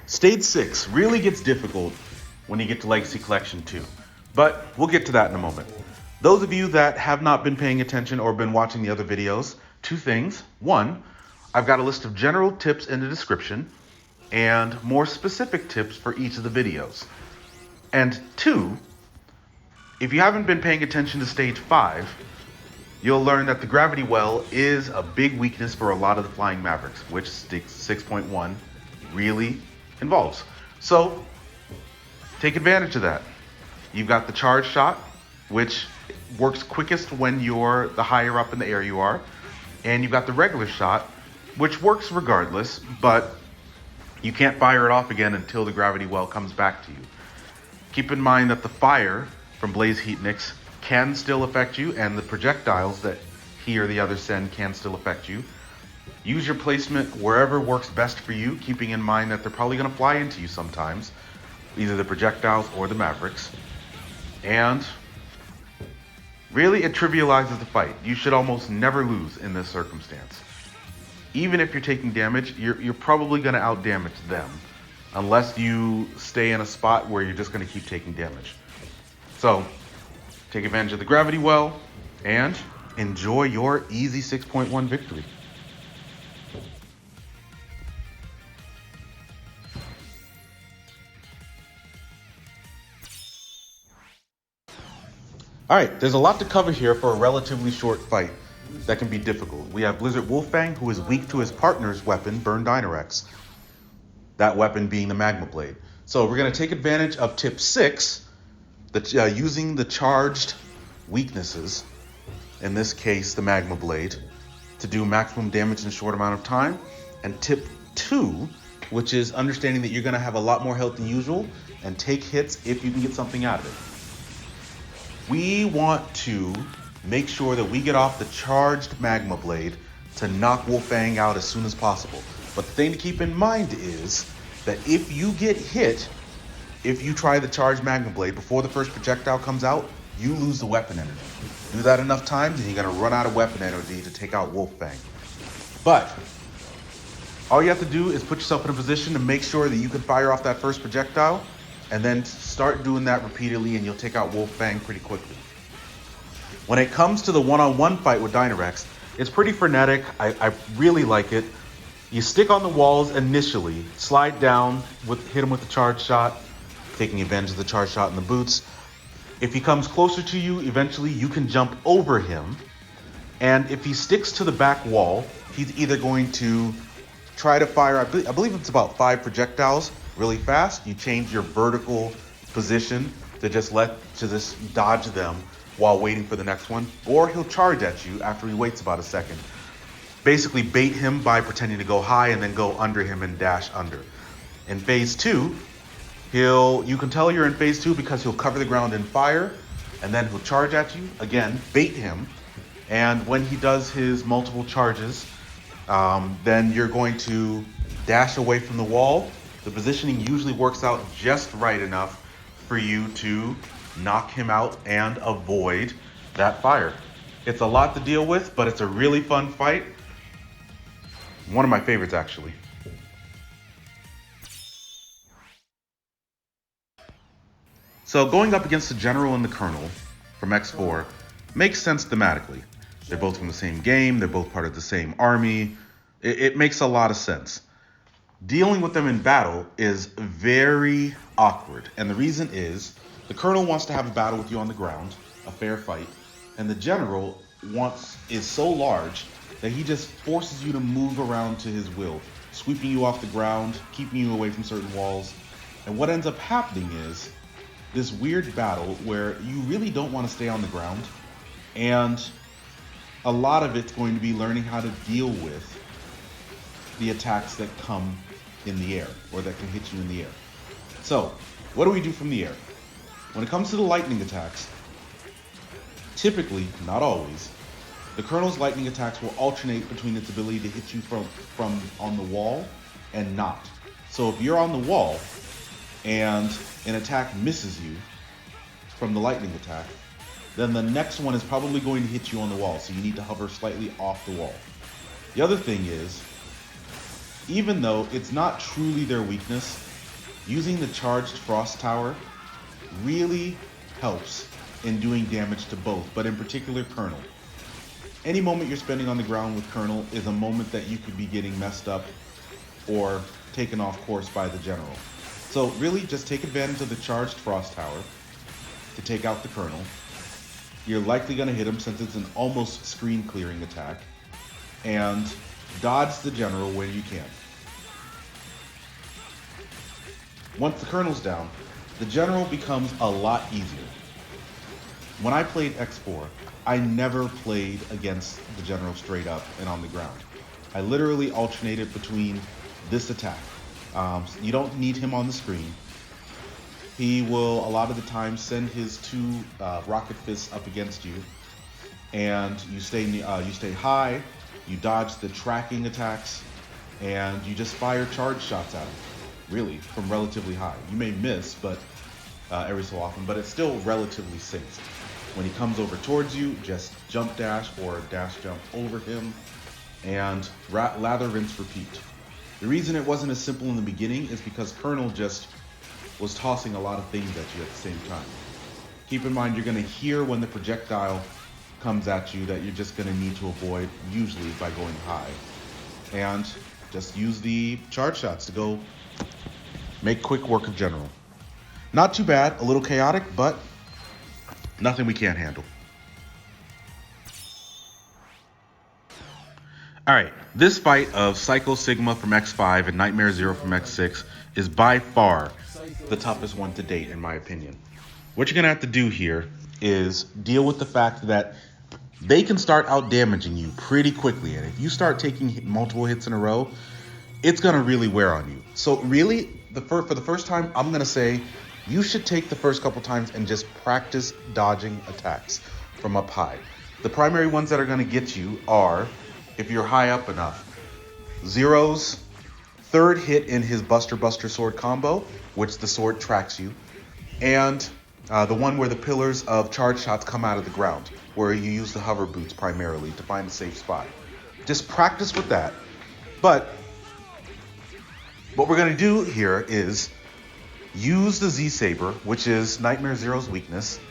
Stage 6 really gets difficult when you get to Legacy Collection 2, but we'll get to that in a moment. Those of you that have not been paying attention or been watching the other videos, two things. One, I've got a list of general tips in the description and more specific tips for each of the videos. And two, if you haven't been paying attention to Stage 5, you'll learn that the gravity well is a big weakness for a lot of the flying Mavericks, which 6.1 really involves. So take advantage of that. You've got the charge shot, which works quickest when you're the higher up in the air you are. And you've got the regular shot, which works regardless, but you can't fire it off again until the gravity well comes back to you. Keep in mind that the fire from Blaze Heatnix can still affect you, and the projectiles that he or the other send can still affect you. Use your placement wherever works best for you, keeping in mind that they're probably going to fly into you sometimes, either the projectiles or the Mavericks. And really, it trivializes the fight. You should almost never lose in this circumstance. Even if you're taking damage, you're probably going to outdamage them, unless you stay in a spot where you're just going to keep taking damage. So take advantage of the gravity well and enjoy your easy 6.1 victory. All right, there's a lot to cover here for a relatively short fight that can be difficult. We have Blizzard Wolfang, who is weak to his partner's weapon, Burn Dynarex. That weapon being the Magma Blade. So we're going to take advantage of tip 6, using the charged weaknesses, in this case the Magma Blade, to do maximum damage in a short amount of time. And tip 2, which is understanding that you're going to have a lot more health than usual and take hits if you can get something out of it. We want to make sure that we get off the charged Magma Blade to knock Wolfang out as soon as possible. But the thing to keep in mind is that if you get hit, if you try the charged Magma Blade before the first projectile comes out, you lose the weapon energy. Do that enough times and you're going to run out of weapon energy to take out Wolfang. But all you have to do is put yourself in a position to make sure that you can fire off that first projectile, and then start doing that repeatedly and you'll take out Wolfang pretty quickly. When it comes to the one-on-one fight with Dynarex, it's pretty frenetic. I really like it. You stick on the walls initially, slide down, hit him with the charge shot, taking advantage of the charge shot in the boots. If he comes closer to you, eventually you can jump over him. And if he sticks to the back wall, he's either going to try to fire, I believe it's about 5 projectiles really fast. You change your vertical position to just dodge them while waiting for the next one, or he'll charge at you after he waits about a second. Basically bait him by pretending to go high and then go under him and dash under. In phase 2, you can tell you're in phase 2 because he'll cover the ground in fire, and then he'll charge at you, again, bait him, and when he does his multiple charges, then you're going to dash away from the wall. The positioning usually works out just right enough for you to knock him out and avoid that fire. It's a lot to deal with, but it's a really fun fight. One of my favorites, actually. So going up against the General and the Colonel from X4 makes sense thematically. They're both from the same game. They're both part of the same army. It makes a lot of sense. Dealing with them in battle is very awkward. And the reason is the Colonel wants to have a battle with you on the ground, a fair fight. And the General is so large that he just forces you to move around to his will, sweeping you off the ground, keeping you away from certain walls. And what ends up happening is this weird battle where you really don't want to stay on the ground. And a lot of it's going to be learning how to deal with the attacks that come in the air, or that can hit you in the air. So, what do we do from the air? When it comes to the lightning attacks, typically, not always, the Colonel's lightning attacks will alternate between its ability to hit you from on the wall and not. So if you're on the wall and an attack misses you from the lightning attack, then the next one is probably going to hit you on the wall, so you need to hover slightly off the wall. The other thing is, even though it's not truly their weakness, using the charged Frost Tower really helps in doing damage to both, but in particular Colonel. Any moment you're spending on the ground with Colonel is a moment that you could be getting messed up or taken off course by the General. So really just take advantage of the charged Frost Tower to take out the Colonel. You're likely going to hit him since it's an almost screen clearing attack, and dodge the General when you can. Once the Colonel's down, the General becomes a lot easier. When I played X4, I never played against the General straight up and on the ground. I literally alternated between this attack. You don't need him on the screen. He will, a lot of the time, send his two rocket fists up against you, and you stay high, you dodge the tracking attacks, and you just fire charge shots at him, really, from relatively high. You may miss, but every so often, but it's still relatively safe. When he comes over towards you, just jump dash or dash jump over him, and lather, rinse, repeat. The reason it wasn't as simple in the beginning is because Colonel just was tossing a lot of things at you at the same time. Keep in mind, you're going to hear when the projectile comes at you that you're just going to need to avoid, usually by going high. And just use the charge shots to go make quick work of General. Not too bad, a little chaotic, but nothing we can't handle. Alright, this fight of Psycho Sigma from X5 and Nightmare Zero from X6 is by far the toughest one to date, in my opinion. What you're going to have to do here is deal with the fact that they can start out damaging you pretty quickly, and if you start taking multiple hits in a row, it's going to really wear on you. So really, for the first time, I'm going to say you should take the first couple times and just practice dodging attacks from up high. The primary ones that are going to get you are, if you're high up enough, Zero's third hit in his Buster Sword combo, which the sword tracks you, and the one where the pillars of charge shots come out of the ground, where you use the hover boots primarily to find a safe spot. Just practice with that. But what we're going to do here is use the Z-Saber, which is Nightmare Zero's weakness,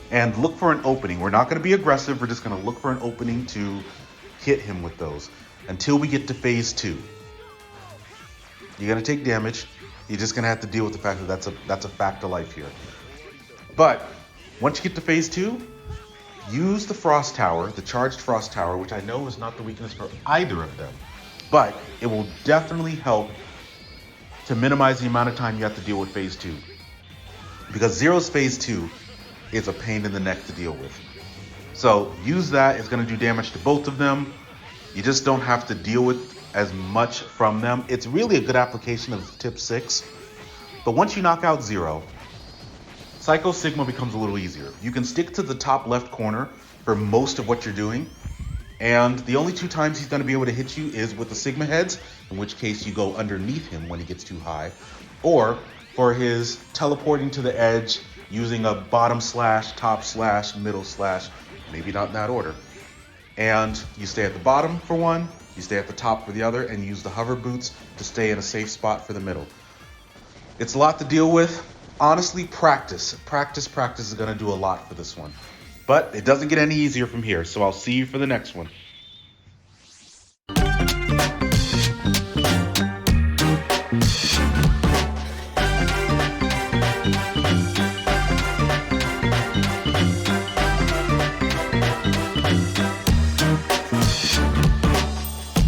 and look for an opening. We're not going to be aggressive. We're just going to look for an opening to hit him with those until we get to phase 2. You're going to take damage. You're just going to have to deal with the fact that that's a fact of life here. But once you get to phase 2, use the Frost Tower, the charged Frost Tower, which I know is not the weakness for either of them, but it will definitely help to minimize the amount of time you have to deal with phase 2. Because Zero's phase 2 is a pain in the neck to deal with. So use that. It's going to do damage to both of them. You just don't have to deal with as much from them. It's really a good application of tip 6. But once you knock out Zero, Psycho Sigma becomes a little easier. You can stick to the top left corner for most of what you're doing. And the only 2 times he's going to be able to hit you is with the Sigma heads, in which case you go underneath him when he gets too high, or for his teleporting to the edge using a bottom slash, top slash, middle slash, maybe not in that order. And you stay at the bottom for one, you stay at the top for the other, and use the hover boots to stay in a safe spot for the middle. It's a lot to deal with. Honestly, practice is going to do a lot for this one. But it doesn't get any easier from here, so I'll see you for the next one.